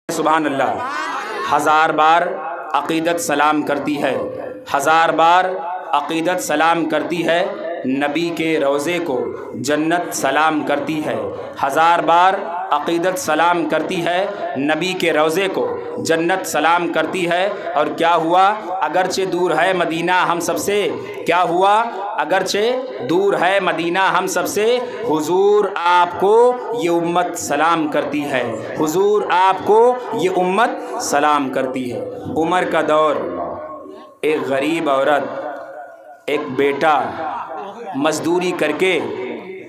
सुभान अल्लाह। 1000 बार अक़ीदत सलाम करती है, 1000 बार अक़ीदत सलाम करती है, नबी के रोज़े को जन्नत सलाम करती है। 1000 बार अक़ीदत सलाम करती है, नबी के रोज़े को जन्नत सलाम करती है। और क्या हुआ, अगरचे दूर है मदीना हम सबसे, क्या हुआ, अगरचे दूर है मदीना हम सबसे, हुजूर आपको ये उम्मत सलाम करती है, हुजूर आपको ये उम्मत सलाम करती है। उमर का दौर, एक गरीब औरत, एक बेटा मजदूरी करके,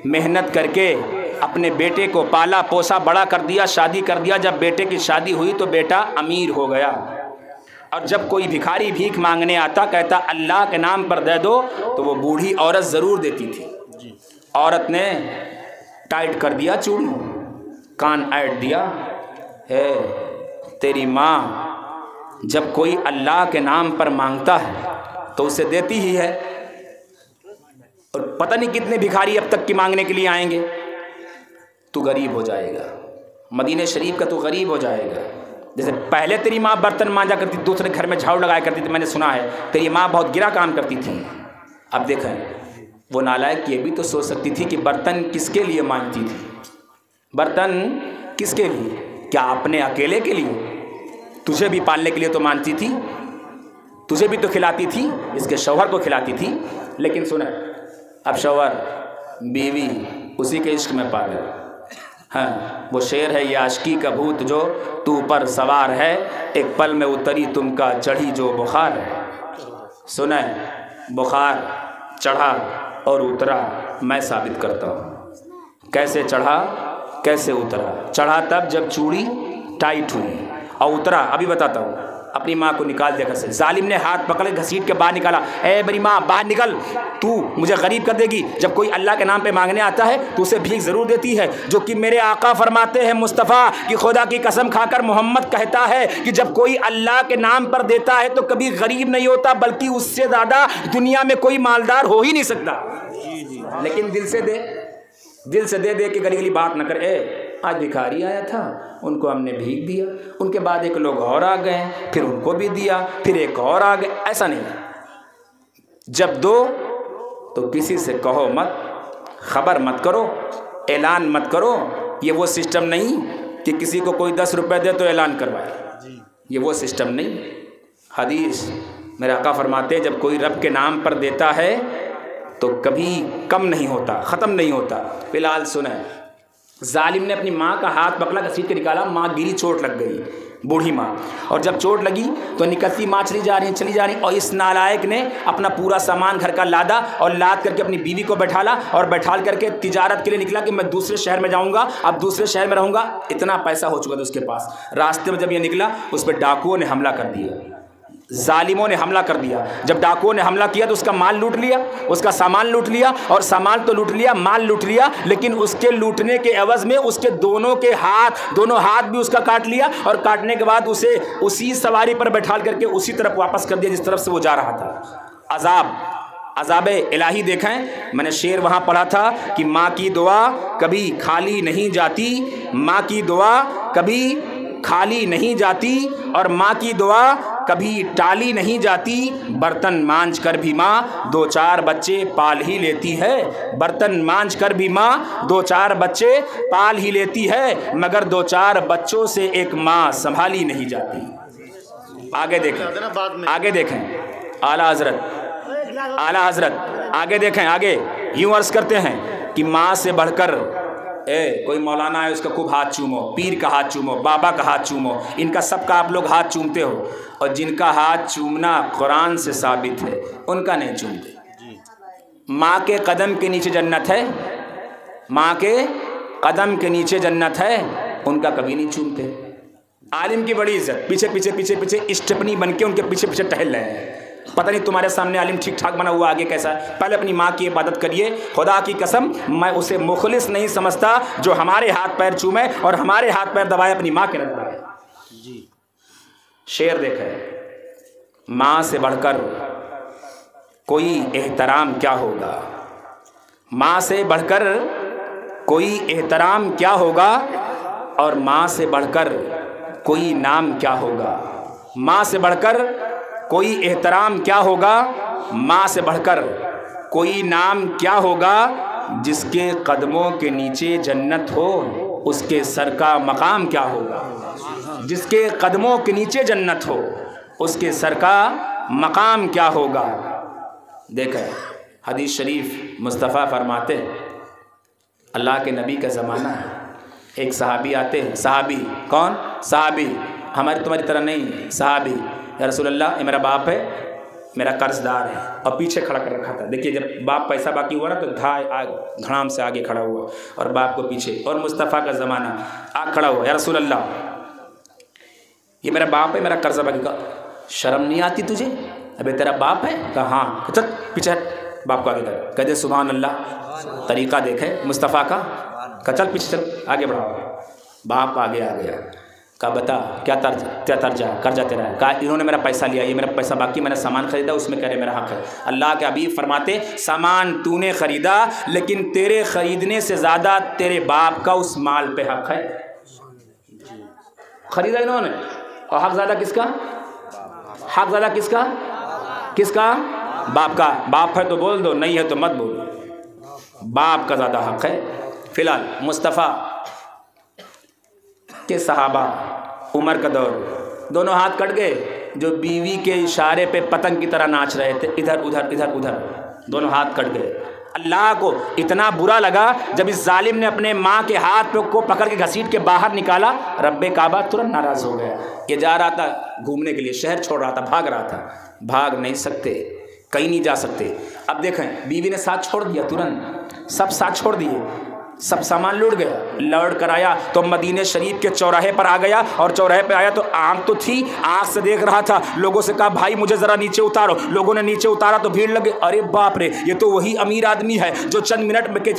मेहनत करके अपने बेटे को पाला पोसा, बड़ा कर दिया, शादी कर दिया। जब बेटे की शादी हुई तो बेटा अमीर हो गया। और जब कोई भिखारी भीख मांगने आता, कहता अल्लाह के नाम पर दे दो, तो वो बूढ़ी औरत ज़रूर देती थी। औरत ने टाइट कर दिया चूड़ी, कान ऐड दिया, है तेरी माँ जब कोई अल्लाह के नाम पर मांगता है तो उसे देती ही है, और पता नहीं कितने भिखारी अब तक की मांगने के लिए आएंगे। तू गरीब हो जाएगा, मदीने शरीफ का तू गरीब हो जाएगा। जैसे पहले तेरी माँ बर्तन मांजा करती, दूसरे घर में झाड़ू लगाया करती थी, मैंने सुना है तेरी माँ बहुत गिरा काम करती थी। अब देखें, वो नालायक ये भी तो सोच सकती थी कि बर्तन किसके लिए मांजती थी, बर्तन किसके लिए, क्या अपने अकेले के लिए? तुझे भी पालने के लिए तो मांजती थी, तुझे भी तो खिलाती थी, इसके शौहर को खिलाती थी। लेकिन सुने, अब शौहर बीवी उसी के इश्क में पागल। हाँ, वो शेर है, ये आशिकी का भूत जो तू पर सवार है, एक पल में उतरी तुमका चढ़ी जो बुखार है। सुने, बुखार चढ़ा और उतरा मैं साबित करता हूँ। कैसे चढ़ा कैसे उतरा? चढ़ा तब जब चूड़ी टाइट हुई, और उतरा अभी बताता हूँ। अपनी माँ को निकाल दिया घर से, जालिम ने हाथ पकड़ घसीट के बाहर निकाला, ए मेरी माँ बाहर निकल, तू मुझे गरीब कर देगी। जब कोई अल्लाह के नाम पे मांगने आता है तो उसे भीख ज़रूर देती है, जो कि मेरे आका फरमाते हैं मुस्तफ़ा कि खुदा की कसम खाकर मोहम्मद कहता है कि जब कोई अल्लाह के नाम पर देता है तो कभी गरीब नहीं होता, बल्कि उससे ज़्यादा दुनिया में कोई मालदार हो ही नहीं सकता। लेकिन दिल से दे, दिल से दे दे के गली गली बात न कर। आज भिखारी आया था, उनको हमने भीख दिया, उनके बाद एक लोग और आ गए, फिर उनको भी दिया, फिर एक और आ गए। ऐसा नहीं, जब दो तो किसी से कहो मत, खबर मत करो, ऐलान मत करो। ये वो सिस्टम नहीं कि किसी को कोई 10 रुपए दे तो ऐलान करवाए, ये वो सिस्टम नहीं। हदीस मेरे आका फरमाते हैं, जब कोई रब के नाम पर देता है तो कभी कम नहीं होता, ख़त्म नहीं होता। फिलहाल सुने, जालिम ने अपनी माँ का हाथ पकड़ा, घसीट के निकाला, माँ गिरी, चोट लग गई, बूढ़ी माँ। और जब चोट लगी तो निकलती माँ चली जा रही, और इस नालायक ने अपना पूरा सामान घर का लादा और लाद करके अपनी बीवी को बैठाला, और बैठाल करके तिजारत के लिए निकला कि मैं दूसरे शहर में जाऊँगा, अब दूसरे शहर में रहूँगा। इतना पैसा हो चुका था उसके पास। रास्ते में जब ये निकला, उस पर डाकुओं ने हमला कर दिया, जालिमों ने हमला कर दिया। जब डाकुओं ने हमला किया तो उसका माल लूट लिया, उसका सामान लूट लिया, और सामान तो लूट लिया, माल लूट लिया, लेकिन उसके लूटने के एवज में उसके दोनों हाथ भी उसका काट लिया, और काटने के बाद उसे उसी सवारी पर बैठाल करके उसी तरफ वापस कर दिया जिस तरफ से वो जा रहा था। अज़ाब इलाही देखें। मैंने शेर वहाँ पढ़ा था कि माँ की दुआ कभी खाली नहीं जाती, माँ की दुआ कभी खाली नहीं जाती, और माँ की दुआ कभी टाली नहीं जाती। बर्तन मांझ कर भी माँ 2-4 बच्चे पाल ही लेती है, बर्तन मांझ कर भी माँ 2-4 बच्चे पाल ही लेती है, मगर 2-4 बच्चों से एक माँ संभाली नहीं जाती। आगे देखें, आगे देखें, आला हजरत आगे देखें, आगे यूँ अर्ज़ करते हैं कि माँ से बढ़कर कोई मौलाना है उसका खूब हाथ चूमो, पीर का हाथ चूमो, बाबा का हाथ चूमो, इनका सबका आप लोग हाथ चूमते हो, और जिनका हाथ चूमना कुरान से साबित है उनका नहीं चूमते। माँ के कदम के नीचे जन्नत है, माँ के कदम के नीचे जन्नत है, उनका कभी नहीं चूमते। आलिम की बड़ी इज्जत, पीछे पीछे पीछे पीछे स्टेपनी बन के उनके पीछे पीछे टहल रहे हैं। पता नहीं तुम्हारे सामने आलिम ठीक ठाक बना हुआ, आगे कैसा है। पहले अपनी माँ की इबादत करिए। खुदा की कसम मैं उसे मुखलिस नहीं समझता जो हमारे हाथ पैर चूमे और हमारे हाथ पैर दबाए अपनी माँ के न दबाए। शेर देखे, माँ से बढ़कर कोई एहतराम क्या होगा, माँ से बढ़कर कोई एहतराम क्या होगा, और माँ से बढ़कर कोई नाम क्या होगा। माँ से बढ़कर कोई एहतराम क्या होगा, माँ से बढ़कर कोई नाम क्या होगा। जिसके कदमों के नीचे जन्नत हो उसके सर का मकाम क्या होगा। जिसके कदमों के नीचे जन्नत हो उसके सर का मकाम क्या होगा। देखें हदीस शरीफ मुस्तफ़ा फरमाते हैं, अल्लाह के नबी का ज़माना है, एक सहाबी आते हैं। सहाबी कौन? सहाबी हमारी तुम्हारी तरह नहीं, सहाबी। या रसूलल्लाह, ये मेरा बाप है, मेरा कर्जदार है, और पीछे खड़ा कर रखा था। देखिए जब बाप पैसा बाकी हुआ ना तो धड़ाम से आगे खड़ा हुआ और बाप को पीछे, और मुस्तफ़ा का ज़माना आग खड़ा हुआ। या रसूलल्लाह, ये मेरा बाप है, मेरा कर्जा बाकी का, शर्म नहीं आती तुझे? अबे तेरा बाप है? कहा हाँ। चल पीछे, बाप को आगे कर, कह दे सुभान अल्लाह। तरीक़ा देखे मुस्तफ़ा का, चल पीछे चल, आगे बढ़ाओ। बाप आगे आ गया, कहा बता क्या कर्जा तेरा है? कहा इन्होंने मेरा पैसा लिया, ये मेरा पैसा बाकी, मैंने सामान ख़रीदा, उसमें कह रहे मेरा हक़ है। अल्लाह के हबीब फरमाते, सामान तूने ख़रीदा लेकिन तेरे ख़रीदने से ज़्यादा तेरे बाप का उस माल पे हक़ है। ख़रीदा इन्होंने, और हक़ ज़्यादा किसका? हक़ ज़्यादा किसका? किसका? बाप का। बाप है तो बोल दो, नहीं है तो मत बोलो। बाप का ज़्यादा हक़ है। फ़िलहाल मुस्तफ़ा के सहाबा, उमर का दौर, दोनों हाथ कट गए। जो बीवी के इशारे पे पतंग की तरह नाच रहे थे, इधर उधर इधर उधर, दोनों हाथ कट गए। अल्लाह को इतना बुरा लगा जब इस जालिम ने अपने माँ के हाथ को पकड़ के घसीट के बाहर निकाला। रब्बे काबा तुरंत नाराज़ हो गया। ये जा रहा था घूमने के लिए, शहर छोड़ रहा था, भाग रहा था। भाग नहीं सकते, कहीं नहीं जा सकते। अब देखें बीवी ने साथ छोड़ दिया, तुरंत सब साथ छोड़ दिए, सब सामान लूट गया। लौट कर आया तो मदीने शरीफ के चौराहे पर आ गया, और चौराहे पे आया तो आँख तो थी, आँख से देख रहा था। लोगों से कहा भाई मुझे ज़रा नीचे उतारो। लोगों ने नीचे उतारा तो भीड़ लगे, अरे बाप रे, ये तो वही अमीर आदमी है जो चंद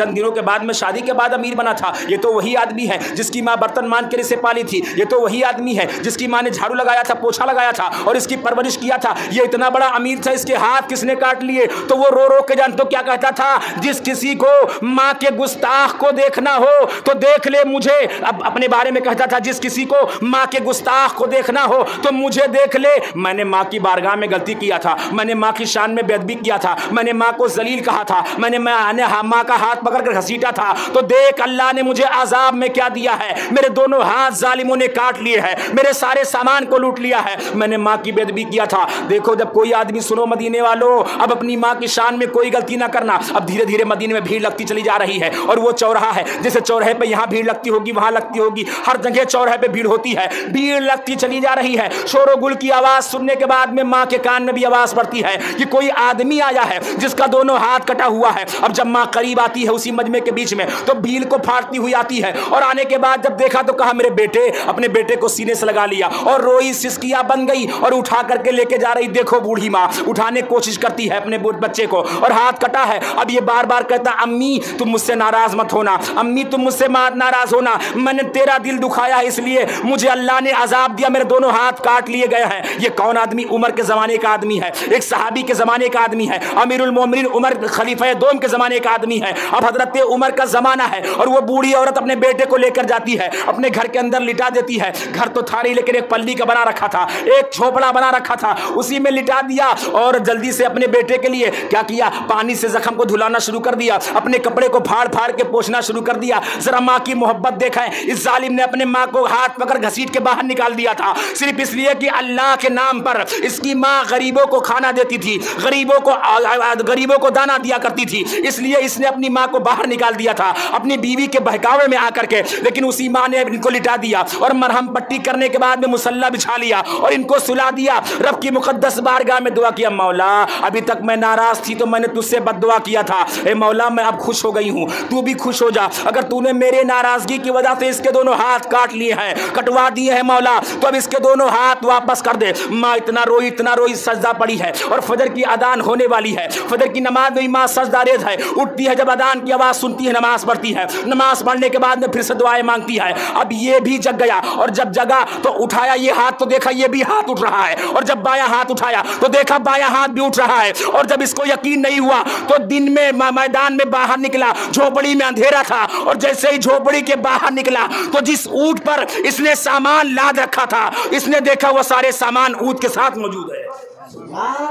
दिनों के बाद में शादी के बाद अमीर बना था। ये तो वही आदमी है जिसकी माँ बर्तन मान कर इसे पाली थी। ये तो वही आदमी है जिसकी माँ ने झाड़ू लगाया था, पोछा लगाया था और इसकी परवरिश किया था। ये इतना बड़ा अमीर था, इसके हाथ किसने काट लिए? तो वो रो रो के जान तो क्या कहता था, जिस किसी को माँ के गुस्ताख को देखना हो तो देख ले मुझे। अब अपने बारे में कहता था, जिस किसी को माँ के गुस्ताख को देखना हो तो मुझे देख ले। मैंने माँ की बारगाह में गलती किया था, मैंने माँ की शान में बेअदबी किया था, मैंने माँ को जलील कहा था, मैंने माँ का हाथ पकड़कर घसीटा था। तो देख अल्लाह ने मुझे अजाब में क्या दिया है। मेरे दोनों हाथ जालिमों ने काट लिए हैं, मेरे सारे सामान को लूट लिया है, मैंने माँ की बेअदबी किया था। देखो जब कोई आदमी, सुनो मदीने वालों, अब अपनी माँ की शान में कोई गलती ना करना। अब धीरे धीरे मदीने में भीड़ लगती चली जा रही है, और वो चौराहा है, जैसे चौराहे पे यहाँ भीड़ लगती होगी वहां लगती होगी, हर जगह चौराहे पे भीड़ होती है, भीड़ लगती चली जा रही है। शोर गुल की आवाज सुनने के बाद में माँ के कान में भी आवाज पड़ती है कि कोई आदमी आया है जिसका दोनों हाथ कटा हुआ है। अब जब माँ करीब आती है उसी मजमे के बीच में, तो भीड़ को फाड़ती हुई आती है, और आने के बाद जब देखा तो कहा मेरे बेटे, अपने बेटे को सीने से लगा लिया और रोई, सिसकिया बन गई और उठा करके लेके जा रही। देखो बूढ़ी माँ उठाने की कोशिश करती है अपने बच्चे को, और हाथ कटा है। अब ये बार बार कहता, अम्मी तुम मुझसे नाराज मत होना, अम्मी तुम मुझसे मत नाराज होना, मैंने तेरा दिल दुखाया है इसलिए मुझे अल्लाह ने अजाब दिया, मेरे दोनों हाथ काट लिए गए हैं। ये कौन आदमी? उमर के जमाने का आदमी है, एक सहाबी के जमाने का आदमी है, अमीरुल मोमिनीन उमर खलीफा दोम के जमाने का आदमी है। अब हजरत उमर का जमाना है, और वो बूढ़ी औरत अपने बेटे को लेकर जाती है, अपने घर के अंदर लिटा देती है। घर तो था नहीं, लेकिन एक पल्ली का बना रखा था, एक झोपड़ा बना रखा था, उसी में लिटा दिया, और जल्दी से अपने बेटे के लिए क्या किया, पानी से जख्म को धुलाना शुरू कर दिया, अपने कपड़े को फाड़ फाड़ के पोंछना शुरू कर दिया। जरा माँ की मोहब्बत देखा है, इस जालिम ने अपने माँ को हाथ पकड़ घसीट के बाहर निकाल दिया था, सिर्फ इसलिए कि अल्लाह के नाम पर इसकी माँ गरीबों को खाना देती थी, गरीबों को दाना दिया करती थी, इसलिए इसने अपनी माँ को बाहर निकाल दिया था अपनी बीवी के बहकावे में आकर के। लेकिन उसी माँ ने इनको लिटा दिया, और मरहम पट्टी करने के बाद में मुसल्ला बिछा लिया और इनको सुला दिया। रब की मुकद्दस बारगाह में दुआ किया, मौला अभी तक मैं नाराज थी तो मैंने तुझसे बद्दुआ किया था, ए मौला मैं अब खुश हो गई हूँ, तू भी खुश खामोश हो जा। अगर तूने मेरे नाराजगी की वजह से इसके दोनों हाथ काट लिए हैं, कटवा दिए हैं मौला, तो अब इसके दोनों हाथ वापस कर दे। माँ इतना रोई सजदा पड़ी है और फजर की अदान होने वाली है। फजर की नमाज में माँ सजदा रेज़ है, उठती है जब अदान की आवाज़ सुनती है, नमाज पढ़ती है, नमाज पढ़ने के बाद में फिर से दुआएं मांगती है। अब ये भी जग गया, और जब जगा तो उठाया ये हाथ तो देखा ये भी हाथ उठ रहा है, और जब बायां हाथ उठाया तो देखा बायां हाथ भी उठ रहा है। और जब इसको यकीन नहीं हुआ तो दिन में मैदान में बाहर निकला, झोपड़ी में अंधेरा था, और जैसे ही झोपड़ी के बाहर निकला तो जिस ऊंट पर इसने सामान लाद रखा था, इसने देखा वो सारे सामान ऊंट के साथ मौजूद है।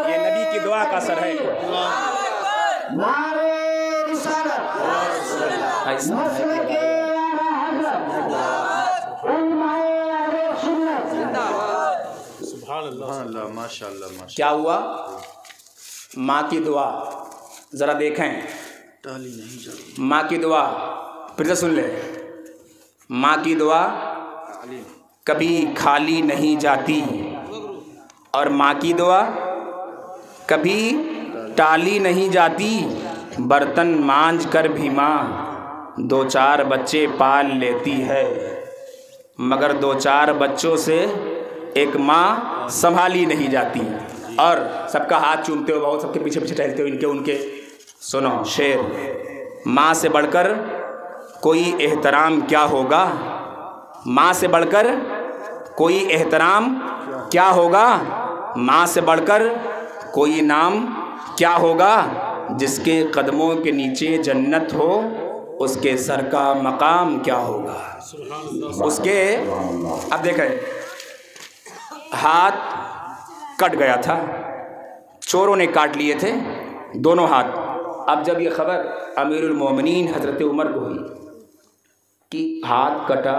ये नबी की दुआ का असर है। माशाअल्लाह। क्या हुआ? माँ की दुआ जरा देखें, टाली नहीं जाती। माँ की दुआ फिर से सुन ले। माँ की दुआ कभी खाली नहीं जाती, और माँ की दुआ कभी टाली नहीं जाती। बर्तन मांज कर भी माँ 2-4 बच्चे पाल लेती है, मगर 2-4 बच्चों से एक माँ संभाली नहीं जाती। और सबका हाथ चूमते हो, बहुत सबके पीछे पीछे टहलते हो, इनके उनके। सुनो शेर, माँ से बढ़कर कोई एहतराम क्या होगा? माँ से बढ़कर कोई एहतराम क्या होगा? माँ से बढ़कर कोई नाम क्या होगा? जिसके कदमों के नीचे जन्नत हो उसके सर का मकाम क्या होगा? उसके, अब देखें, हाथ कट गया था, चोरों ने काट लिए थे दोनों हाथ। अब जब ये खबर अमीरुल मोमिनीन हज़रत उमर को हुई कि हाथ कटा,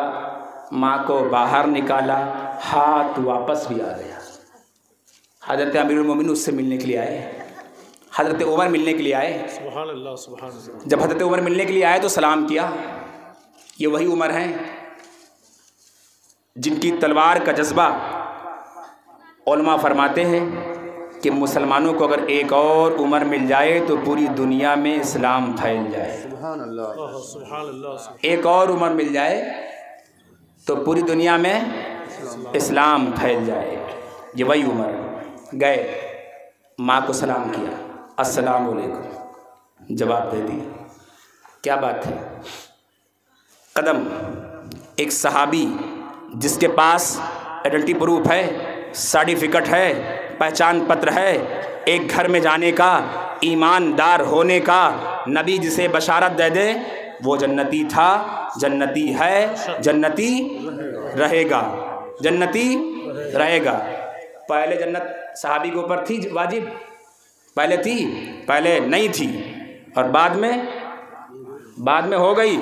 माँ को बाहर निकाला, हाथ वापस भी आ गया, हज़रत अमीरुल मोमिनीन उससे मिलने के लिए आए, हज़रत उमर मिलने के लिए आए। सुभान अल्लाह, सुभान अल्लाह। जब हज़रत उमर मिलने के लिए आए तो सलाम किया। ये वही उमर हैं जिनकी तलवार का जज्बा, उलमा फरमाते हैं कि मुसलमानों को अगर एक और उमर मिल जाए तो पूरी दुनिया में इस्लाम फैल जाए। सुभान अल्लाह, सुभान अल्लाह। एक और उमर मिल जाए तो पूरी दुनिया में इस्लाम फैल जाए। ये वही उमर गए, माँ को सलाम किया, अस्सलाम वालेकुम, जवाब दे दिया। क्या बात है? कदम एक सहाबी जिसके पास आइडेंटिटी प्रूफ है, सर्टिफिकेट है, पहचान पत्र है, एक घर में जाने का, ईमानदार होने का, नबी जिसे बशारत दे दे वो जन्नती था, जन्नती है, जन्नती रहेगा, जन्नती रहेगा। पहले जन्नत सहाबी के ऊपर थी वाजिब, पहले थी, पहले नहीं थी, और बाद में हो गई।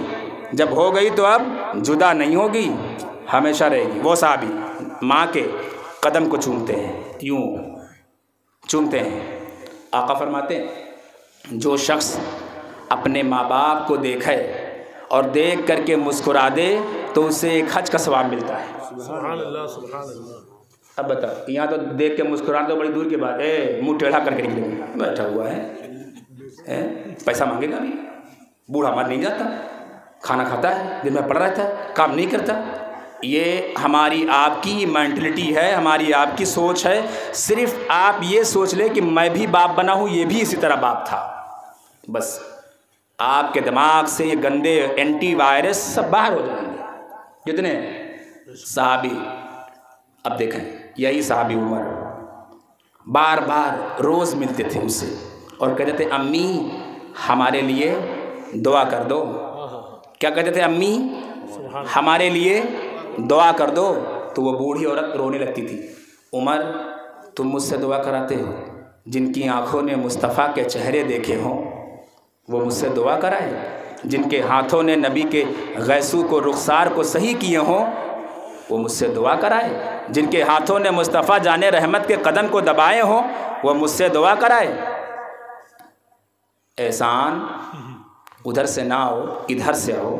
जब हो गई तो अब जुदा नहीं होगी, हमेशा रहेगी। वो सहाबी माँ के कदम को चूमते हैं, यूँ चूमते हैं। आका फरमाते हैं जो शख्स अपने माँ बाप को देखे और देख करके मुस्कुरा दे तो उसे एक हज का सवाब मिलता है। सुभान अल्लाह, सुभान अल्लाह। अब बताओ, यहाँ तो देख के मुस्कुरा तो बड़ी दूर की बात है, मुंह टेढ़ा करके निकलेगा, बैठा हुआ है, पैसा मांगेगा भी, बूढ़ा मर नहीं जाता, खाना खाता है, दिन में पड़ा रहता है, काम नहीं करता। ये हमारी आपकी मेंटलिटी है, हमारी आपकी सोच है। सिर्फ आप ये सोच ले कि मैं भी बाप बना हूँ, ये भी इसी तरह बाप था, बस आपके दिमाग से ये गंदे एंटीवायरस सब बाहर हो जाएंगे। जितने सहाबी, अब देखें यही सहाबी उमर बार बार रोज़ मिलते थे उससे और कहते थे अम्मी हमारे लिए दुआ कर दो। क्या कहते थे? अम्मी हमारे लिए दुआ कर दो। तो वो बूढ़ी औरत रोने लगती थी। उमर तुम मुझसे दुआ कराते हो? जिनकी आँखों ने मुस्तफ़ा के चेहरे देखे हों वो मुझसे दुआ कराए, जिनके हाथों ने नबी के गैसू को रुखसार को सही किए हों वो मुझसे दुआ कराए, जिनके हाथों ने मुस्तफ़ा जाने रहमत के कदम को दबाए हों वो मुझसे दुआ कराए। एहसान उधर से ना आओ, इधर से आओ,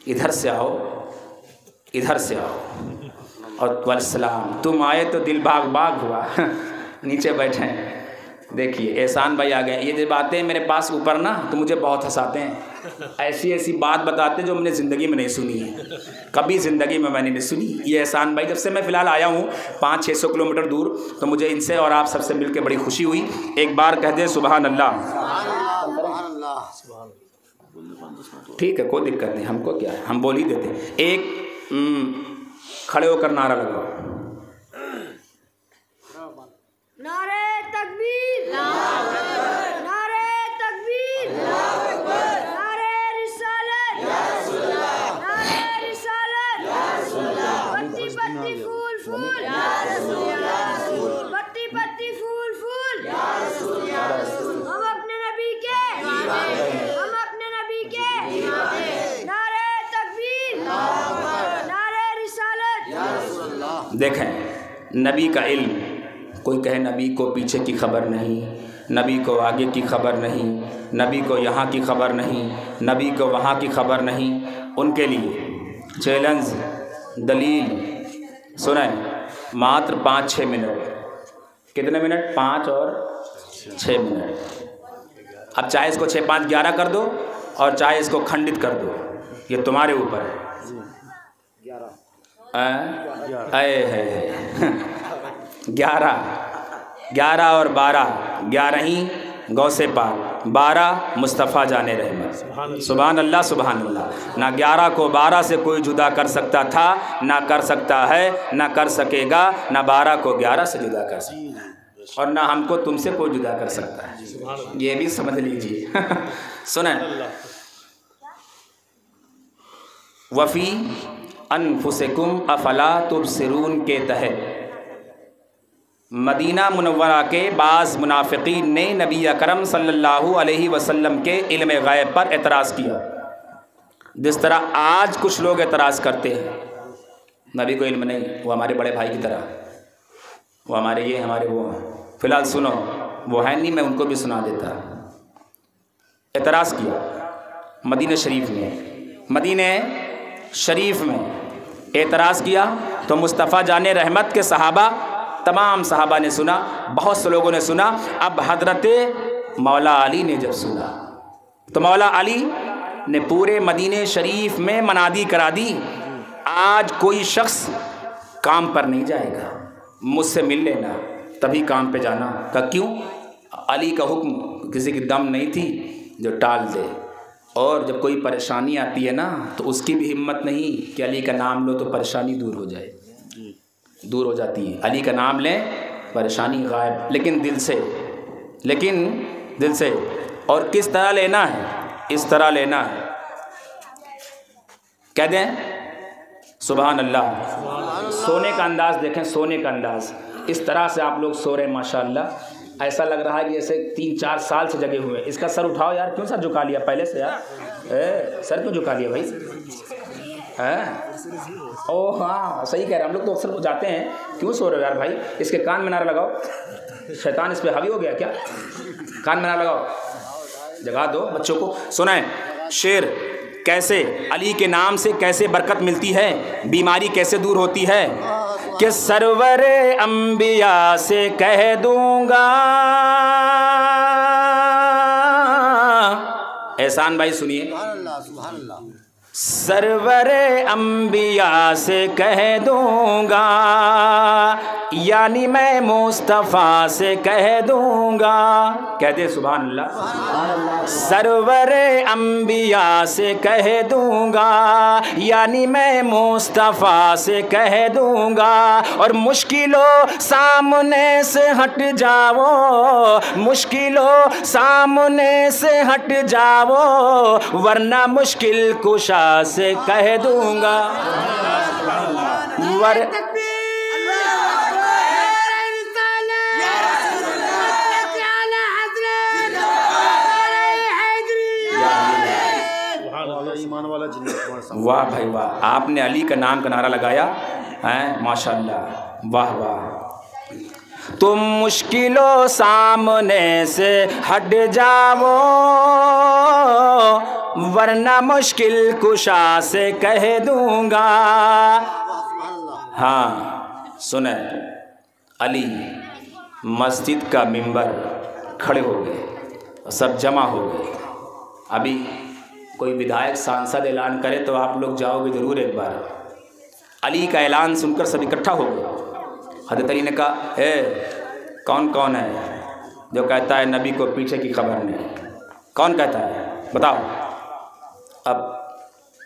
इधर से आओ, इधर से आओ। और वलसलाम तुम आए तो दिल बाग बाग हुआ नीचे बैठे देखिए एहसान भाई आ गए। ये जो बातें मेरे पास ऊपर ना तो मुझे बहुत हंसाते हैं। ऐसी ऐसी बात बताते जो मैंने ज़िंदगी में नहीं सुनी है, कभी ज़िंदगी में मैंने नहीं सुनी। ये एहसान भाई, जब से मैं फ़िलहाल आया हूँ 500-600 किलोमीटर दूर, तो मुझे इनसे और आप सबसे मिल के बड़ी खुशी हुई। एक बार कह दें सुबहान अल्लाह। ठीक है, कोई दिक्कत नहीं, हमको क्या है, हम बोल ही देते हैं। एक खड़े होकर नारा लगाओ। नारे तकबीर, नारे तकबीर, नारे रिसालत, नारे रिसालत, पत्ती पत्ती फूल फूल, पत्ती पत्ती फूल फूल, हम अपने नबी के, हम अपने नबी के, नारे तकबीर, नारे रिसालत। देखें नबी का इल्म, कोई कहे नबी को पीछे की खबर नहीं, नबी को आगे की खबर नहीं, नबी को यहाँ की खबर नहीं, नबी को वहाँ की खबर नहीं, उनके लिए चैलेंज दलील सुने। मात्र 5-6 मिनट। कितने मिनट? 5 और 6 मिनट। अब चाहे इसको 6-5-11 कर दो और चाहे इसको खंडित कर दो, ये तुम्हारे ऊपर है। 11 और 12, 11 ही गौसे पाक, 12 मुस्तफ़ा जाने रहमत। सुभान अल्लाह सुभान अल्लाह। ना 11 को 12 से कोई जुदा कर सकता था, ना कर सकता है, ना कर सकेगा, ना 12 को 11 से जुदा कर सकता है, और ना हमको तुमसे कोई जुदा कर सकता है। ये भी समझ लीजिए। सुने, वफ़ी अनफुसिकुम अफला तुबसिरून के तहत मदीना मुनव्वरा के बाज़ मुनाफिकीन ने नबी अकरम सल्लल्लाहु अलैहि वसल्लम के इल्म ग़ैब पर एतराज़ किया। जिस तरह आज कुछ लोग एतराज़ करते हैं, नबी को इल्म नहीं, वो हमारे बड़े भाई की तरह, वो हमारे ये हमारे वो हैं। फ़िलहाल सुनो, वो है नहीं, मैं उनको भी सुना देता। एतराज़ किया मदीना शरीफ में, मदीना शरीफ में एतराज़ किया तो मुस्तफ़ा जाने रहमत के सहाबा, तमाम सहाबा ने सुना, बहुत से लोगों ने सुना। अब हज़रत मौला अली ने जब सुना तो मौला अली ने पूरे मदीने शरीफ में मनादी करा दी, आज कोई शख्स काम पर नहीं जाएगा, मुझसे मिल लेना तभी काम पे जाना। का क्यों? अली का हुक्म किसी की दम नहीं थी जो टाल दे, और जब कोई परेशानी आती है ना तो उसकी भी हिम्मत नहीं कि अली का नाम लो तो परेशानी दूर हो जाए, दूर हो जाती है। अली का नाम लें, परेशानी गायब, लेकिन दिल से, लेकिन दिल से। और किस तरह लेना है? इस तरह लेना है। कह दें सुभान अल्लाह। सोने का अंदाज़ देखें, सोने का अंदाज़ इस तरह से आप लोग सो रहे हैं माशाअल्लाह। ऐसा लग रहा है कि जैसे 3-4 साल से जगे हुए। इसका सर उठाओ यार, क्यों सर झुका लिया पहले से यार? सर क्यों झुका लिया भाई? ओह हाँ, सही कह रहे हैं, हम लोग तो अक्सर जाते हैं। क्यों सो रहे हो यार भाई? इसके कान में नारा लगाओ, शैतान इस पे हावी हो गया क्या? कान में नारा लगाओ, जगा दो बच्चों को। सुनाएं शेर, कैसे अली के नाम से कैसे बरकत मिलती है, बीमारी कैसे दूर होती है। कि सरवरे अंबिया से कह दूंगा, एहसान भाई सुनिए, सरवरे अंबिया से कह दूंगा, यानी मैं मुस्तफ़ा से कह दूंगा। कहते सुभान अल्लाह। सरवरे अंबिया से कह दूंगा, यानी मैं मुस्तफ़ा से कह दूंगा। और मुश्किलों सामने से हट जाओ, मुश्किलों सामने से हट जाओ, वरना मुश्किल कुशा से कह दूंगा। वाह भाई वाह, आपने अली का नाम का नारा लगाया है, माशाअल्लाह, वाह वाह। तुम मुश्किलों सामने से हट जाओ, वरना मुश्किल कुशा से कह दूंगा। हाँ सुने, अली मस्जिद का मिंबर खड़े हो गए और सब जमा हो गए। अभी कोई विधायक सांसद ऐलान करे तो आप लोग जाओगे ज़रूर एक बार। अली का ऐलान सुनकर सब इकट्ठा हो गए। हज़रत अली ने कहा, कौन कौन है जो कहता है नबी को पीछे की खबर नहीं? कौन कहता है बताओ? अब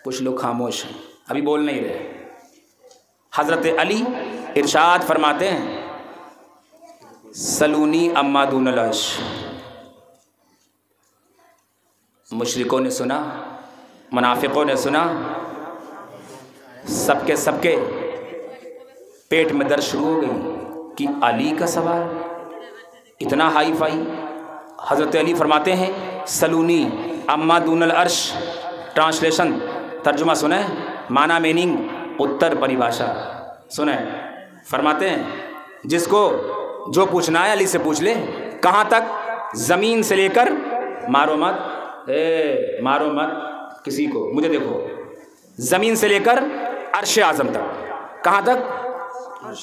कुछ लोग खामोश हैं, अभी बोल नहीं रहे। हज़रत अली इरशाद फरमाते हैं, सलूनी अम्मा दूनल अर्श। मुशरिकों ने सुना, मुनाफिकों ने सुना, सबके पेट में दर्द शुरू हो गई कि अली का सवाल इतना हाई फाई। हज़रत अली फरमाते हैं, सलूनी अम्मा दूनल अर्श। ट्रांसलेशन, तर्जुमा सुने, माना मीनिंग, उत्तर परिभाषा सुने। फरमाते हैं जिसको जो पूछना है अली से पूछ ले। कहाँ तक? ज़मीन से लेकर, मारो मत, मारो मत किसी को, मुझे देखो, ज़मीन से लेकर अर्श आज़म तक। कहाँ तक?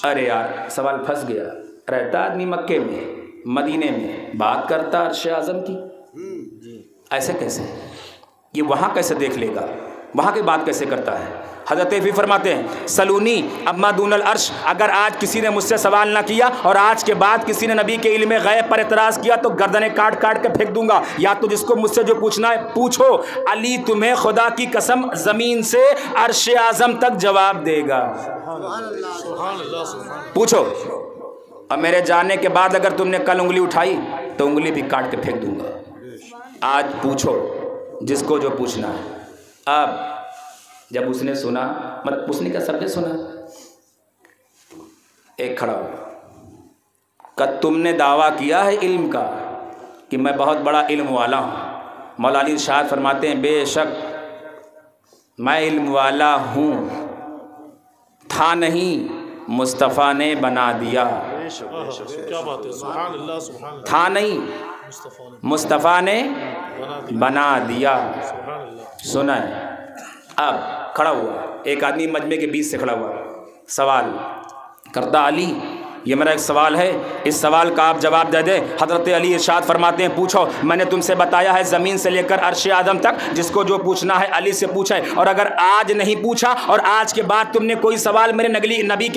अरे यार सवाल फंस गया। रहता आदमी मक्के में, मदीने में, बात करता अर्श आज़म की, ऐसे कैसे? ये वहाँ कैसे देख लेगा? वहाँ की बात कैसे करता है? हज़रत भी फरमाते हैं, सलूनी अम्मा दूनल अर्श। अगर आज किसी ने मुझसे सवाल ना किया और आज के बाद किसी ने नबी के इल्म गैब पर एतराज़ किया तो गर्दनें काट काट के फेंक दूंगा। या तो जिसको मुझसे जो पूछना है पूछो, अली तुम्हें खुदा की कसम ज़मीन से अर्श आज़म तक जवाब देगा। पूछो, और मेरे जाने के बाद अगर तुमने कल उंगली उठाई तो उंगली भी काट के फेंक दूंगा। आज पूछो जिसको जो पूछना है। अब जब उसने सुना, मतलब पूछने का सबने सुना, एक खड़ा हो, कि तुमने दावा किया है इल्म का कि मैं बहुत बड़ा इल्म वाला हूँ। मौला अली इरशाद फरमाते हैं, बेशक मैं इल्म वाला हूँ, था नहीं मुस्तफ़ा ने बना दिया। क्या बात है, सुभान अल्लाह, सुभान अल्लाह। था नहीं, मुस्तफ़ा ने बना दिया। सुना है। अब खड़ा हुआ एक आदमी मजमे के बीच से खड़ा हुआ, सवाल करता, अली ये मेरा एक सवाल है, इस सवाल का आप जवाब दे दें। हज़रत अली इरशाद फरमाते हैं, पूछो। मैंने तुमसे बताया है ज़मीन से लेकर अर्श आदम तक जिसको जो पूछना है अली से पूछे। और अगर आज नहीं पूछा और आज के बाद तुमने कोई सवाल मेरे नबी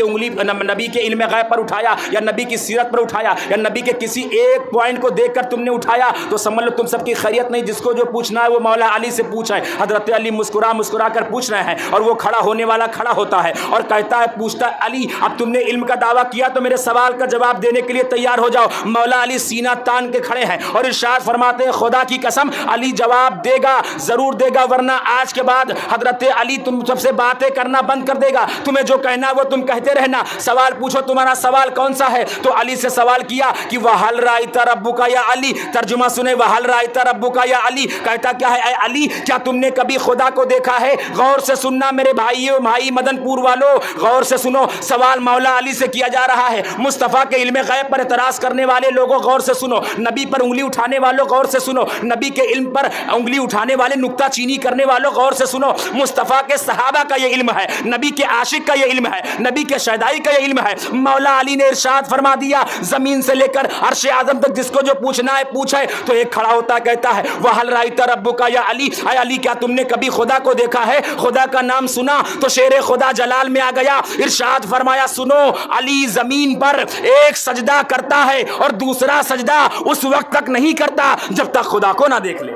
के इल्म गैब पर उठाया या नबी की सीरत पर उठाया या नबी के किसी एक पॉइंट को देखकर तुमने उठाया तो समझ लो तुम सबकी खैरियत नहीं। जिसको जो पूछना है वो मौला अली से पूछा है। हज़रत अली मुस्कुरा कर पूछ रहे हैं और वो खड़ा होने वाला खड़ा होता है और कहता है, पूछता है, अली अब तुमने इल्म का दावा किया तो सवाल का जवाब देने के लिए तैयार हो जाओ। मौला अली सीना तान के खड़े हैं और इरशाद फरमाते हैं, खुदा की कसम अली जवाब देगा, जरूर देगा, वरना आज के बाद हजरत अली तुम सबसे बातें करना बंद कर देगा। तुम्हें जो कहना वो तुम कहते रहना। सवाल पूछो, तुम्हारा सवाल कौन सा है? तो अली से सवाल किया कि वहल राइता रब्बुका या अली। तर्जुमा सुने, वहल राइता रब्बुका या अली। कहता क्या है, अली क्या तुमने कभी खुदा को देखा है? गौर से सुनना मेरे भाई मदनपुर वालों, गौर से सुनो। सवाल मौला अली से किया जा रहा है। मुस्तफ़ा के इल्म गैब पर एतराज़ करने वाले लोगों गौर से सुनो। नबी पर उंगली उठाने वालों गौर से सुनो। नबी के इल्म पर उंगली उठाने वाले, नुक्ता चीनी करने वालों गौर से सुनो। मुस्तफ़ा के सहाबा का ये इल्म है, नबी के आशिक का ये इल्म है, नबी के शहदाई का ये इल्म है। मौला अली ने इरशाद फरमा दिया, ज़मीन से लेकर अर्श आज़म तक जिसको जो पूछना है पूछे। तो एक खड़ा होता कहता है, वहल राइता रब्बुका या अली। अय अली क्या तुमने कभी खुदा को देखा है? खुदा का नाम सुना तो शेर खुदा जलाल में आ गया। इरशाद फरमाया, सुनो, अली ज़मीन पर एक सजदा करता है और दूसरा सजदा उस वक्त तक नहीं करता जब तक खुदा को ना देख ले।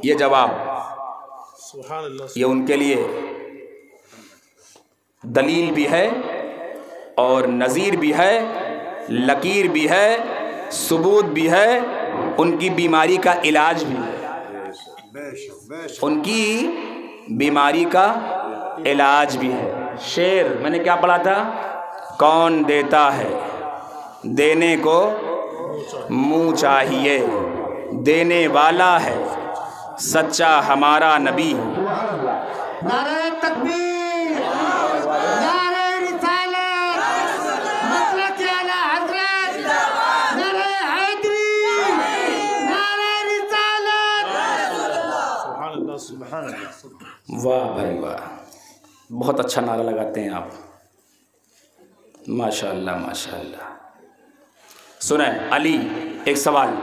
ये जवाब, ये उनके लिए दलील भी है और नज़ीर भी है, लकीर भी है, सबूत भी है, उनकी बीमारी का इलाज भी है। उनकी बीमारी का इलाज भी है। शेर मैंने क्या पढ़ा था? कौन देता है देने को मुँह चाहिए, देने वाला है सच्चा हमारा नबी। नारे तकबीर, नारे रिसालत, मसलक आला हज़रत, नारे हैदरी, नारे रिसालत। वाह भाई वाह, बहुत अच्छा नारा लगाते हैं आप, माशाअल्लाह माशाअल्लाह। सुने, अली एक सवाल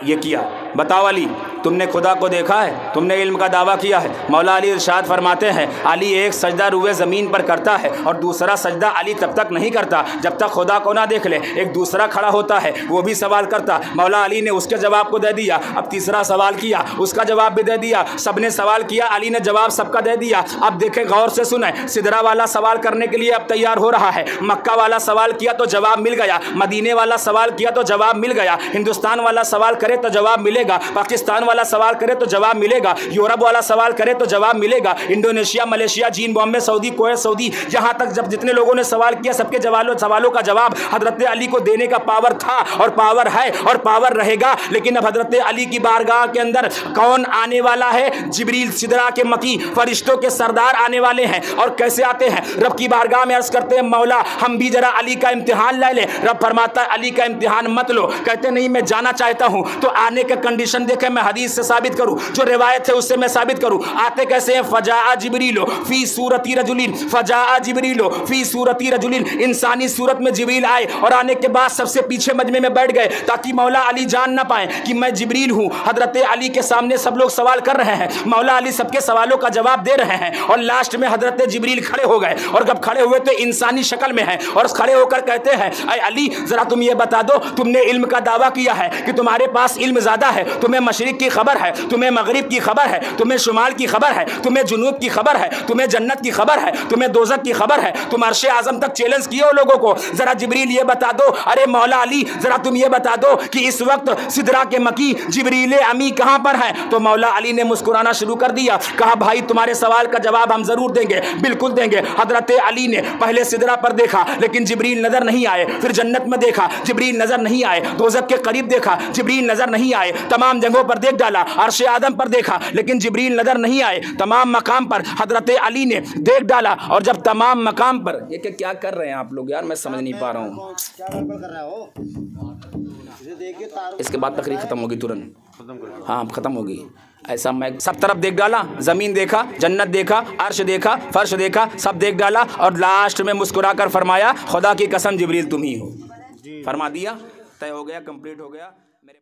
ये किया, बताओ अली तुमने खुदा को देखा है, तुमने इल्म का दावा किया है। मौला अली इरशाद फरमाते हैं, अली एक सजदा रुए ज़मीन पर करता है और दूसरा सजदा अली तब तक नहीं करता जब तक खुदा को ना देख ले। एक दूसरा खड़ा होता है, वो भी सवाल करता, मौला अली ने उसके जवाब को दे दिया। अब तीसरा सवाल किया, उसका जवाब भी दे दिया। सबने सवाल किया, अली ने जवाब सबका दे दिया। अब देखें, गौर से सुने, सिदरा वाला सवाल करने के लिए अब तैयार हो रहा है। मक्का वाला सवाल किया तो जवाब मिल गया, मदीने वाला सवाल किया तो जवाब मिल गया, हिंदुस्तान वाला सवाल करे तो जवाब मिलेगा, पाकिस्तान वाला सवाल करे तो जवाब मिलेगा, यूरोप वाला सवाल करे तो जवाब मिलेगा, इंडोनेशिया, मलेशिया, चीन, बॉम्बे, सऊदी, कुवैत, सऊदी, जहां तक जब जितने लोगों ने सवाल किया सबके सवालों का जवाब हजरत अली को देने का पावर था और पावर है और पावर रहेगा। लेकिन अब हजरत अली की बारगाह के अंदर कौन आने वाला है? जिब्रील, सिदरा के मकी, फरिश्तों के सरदार आने वाले हैं। और कैसे आते हैं? रब की बारगाह में अर्ज करते हैं, मौला हम भी जरा अली का इम्तिहान ले लें। रब फरमाता है, अली का इम्तिहान मत लो। कहते नहीं, मैं जाना चाहता हूं। तो आने का कंडीशन देखे, मैं हदीस से साबित करूं, जो रिवायत है उससे मैं साबित करूं। आते कैसे हैं? फजा जिब्रीलो फी सूरती रजुलिन, फजा जिब्रीलो फी सूरती रजुलिन, इंसानी सूरत में जिब्रील आए और आने के बाद सबसे पीछे मजमे में बैठ गए ताकि मौला अली जान ना पाए कि मैं जिब्रील हूं। हजरत अली के सामने सब लोग सवाल कर रहे हैं, मौला अली सबके सवालों का जवाब दे रहे हैं और लास्ट में हजरत जिब्रील खड़े हो गए। और जब खड़े हुए तो इंसानी शक्ल में है और खड़े होकर कहते हैं, ऐ अली जरा तुम ये बता दो, तुमने इल्म का दावा किया है कि तुम्हारे पास इल्म ज्यादा है, तुम्हें मशरिक की खबर है, तुम्हें मगरिब की खबर है, तुम्हें शुमाल की खबर है, तुम्हें जुनूब की खबर है, तुम्हें जन्नत की खबर है, तुम्हें दोज़ख की खबर है, तुम अर्शे आज़म तक चैलेंज किए हो लोगों को। जरा जिब्रील ये बता दो, अरे मौला अली जरा तुम ये बता दो कि इस वक्त सिदरा के मकी जिब्रील अमी कहां पर है? तो मौला अली ने मुस्कुराना शुरू कर दिया, कहा भाई तुम्हारे सवाल का जवाब हम जरूर देंगे, बिल्कुल देंगे। हजरत अली ने पहले सिदरा पर देखा लेकिन जिब्रील नजर नहीं आए, फिर जन्नत में देखा, जिब्रील नजर नहीं आए, दोज़ख के करीब देखा, जिब्रील नजर नहीं आए, तमाम जगहों पर देख डाला, अर्शे आदम पर देखा लेकिन जिब्रील नजर नहीं आए, तमाम मकाम पर हजरत अली ने देख डाला। और जब तमाम मकाम पर ये क्या कर रहे हैं आप लोग यार, मैं समझ नहीं पा रहा हूँ। इसके बाद तकरीर खत्म होगी तुरंत, हाँ खत्म होगी। ऐसा मैं सब तरफ देख डाला, जमीन देखा, जन्नत देखा, अर्श देखा, फर्श देखा, सब देख डाला और लास्ट में मुस्कुरा कर फरमाया, खुदा की कसम जिब्रील तुम ही हो। फरमा दिया, तय हो गया, कंप्लीट हो गया। मेरे